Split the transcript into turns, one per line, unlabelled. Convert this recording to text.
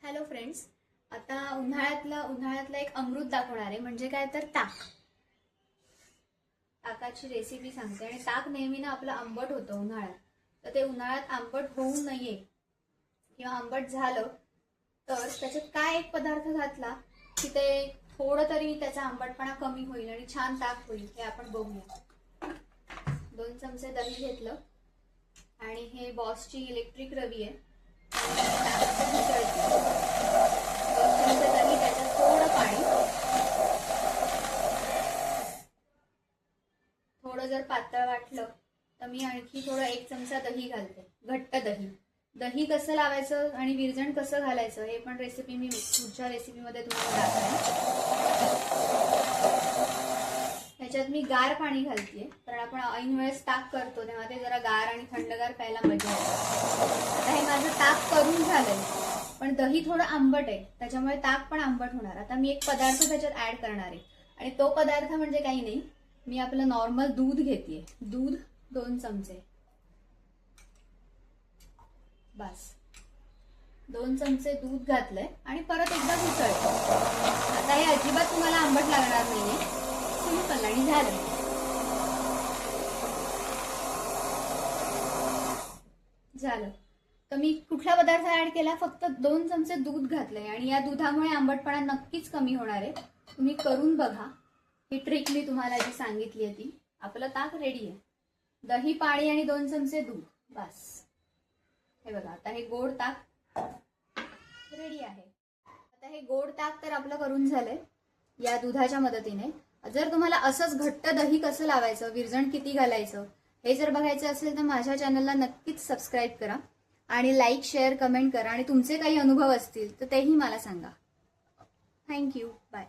Hello friends, आता उन्हाळ्यातला एक अमृत दाखवणार आहे. म्हणजे काय तर ताकाची रेसिपी सांगते. आणि ताक नेहमी ना आपलं आंबट होतं उन्हाळ्यात, तर ते उन्हाळ्यात आंबट होऊ नये किंवा आंबट झालं तर त्याच्यात काय एक पदार्थ घातला की ते थोडं तरी त्याचा आंबटपणा कमी होईल आणि छान ताक होईल, हे आपण बघूया. 2 चमचे दही घेतलं आणि हे बॉसची इलेक्ट्रिक रवी आहे. त्याच्यात थोडं पाणी, थोडं जर पातळ वाटलं तर मी आणखी थोडं 1 चमचा दही घालते, घट्ट दही. दही कसं लावायचं आणि विरजण कसं घालायचं हे पण रेसिपी मी पुढच्या रेसिपीमध्ये तुम्हाला दाखवेन. ह्याच्यात मी गार पाणी घालते, कारण आपण ऐन वेळेस ताक करतो तेव्हा ते जरा गार आणि थंडगार प्यायला मजा येते. आता हे माझं ताक करून झालंय, पण दही थोडं आंबट आहे, त्याच्यामुळे ताक पण आंबट होणार. आता मी एक पदार्थ त्याच्यात ऍड करणार आहे, आणि तो पदार्थ म्हणजे काही नाही, मी आपलं नॉर्मल दूध घेते. दूध 2 चमचे, बस 2 चमचे दूध घातलंय आणि परत एकदा मिसळते. आता हे अजिबात तुम्हाला आंबट लागणार नाहीये, सिंपल आणि झालं. तर मी कुठला पदार्थ ऍड केला, फक्त 2 चमचे दूध घातलंय आणि या दुधामुळे आंबटपणा नक्कीच कमी होणार आहे. तुम्ही करून बघा. ही ट्रिक मी तुम्हाला जी सांगितली आहे ती. आपलं ताक रेडी आहे. दही, पाणी आणि 2 चमचे दूध, बस. हे बघा, आता हे गोड ताक रेडी आहे. आता हे गोड ताक तर आपलं करून झालंय या दुधाच्या मदतीने. जर तुम्हाला असंच घट्ट दही कसं लावायचं, विरजण किती घालायचं हे जर बघायचं असेल तर माझ्या चॅनलला नक्कीच सबस्क्राईब करा आणि लाईक, शेअर, कमेंट करा. आणि तुमचे काही अनुभव असतील तर तेही मला सांगा. Thank you, bye.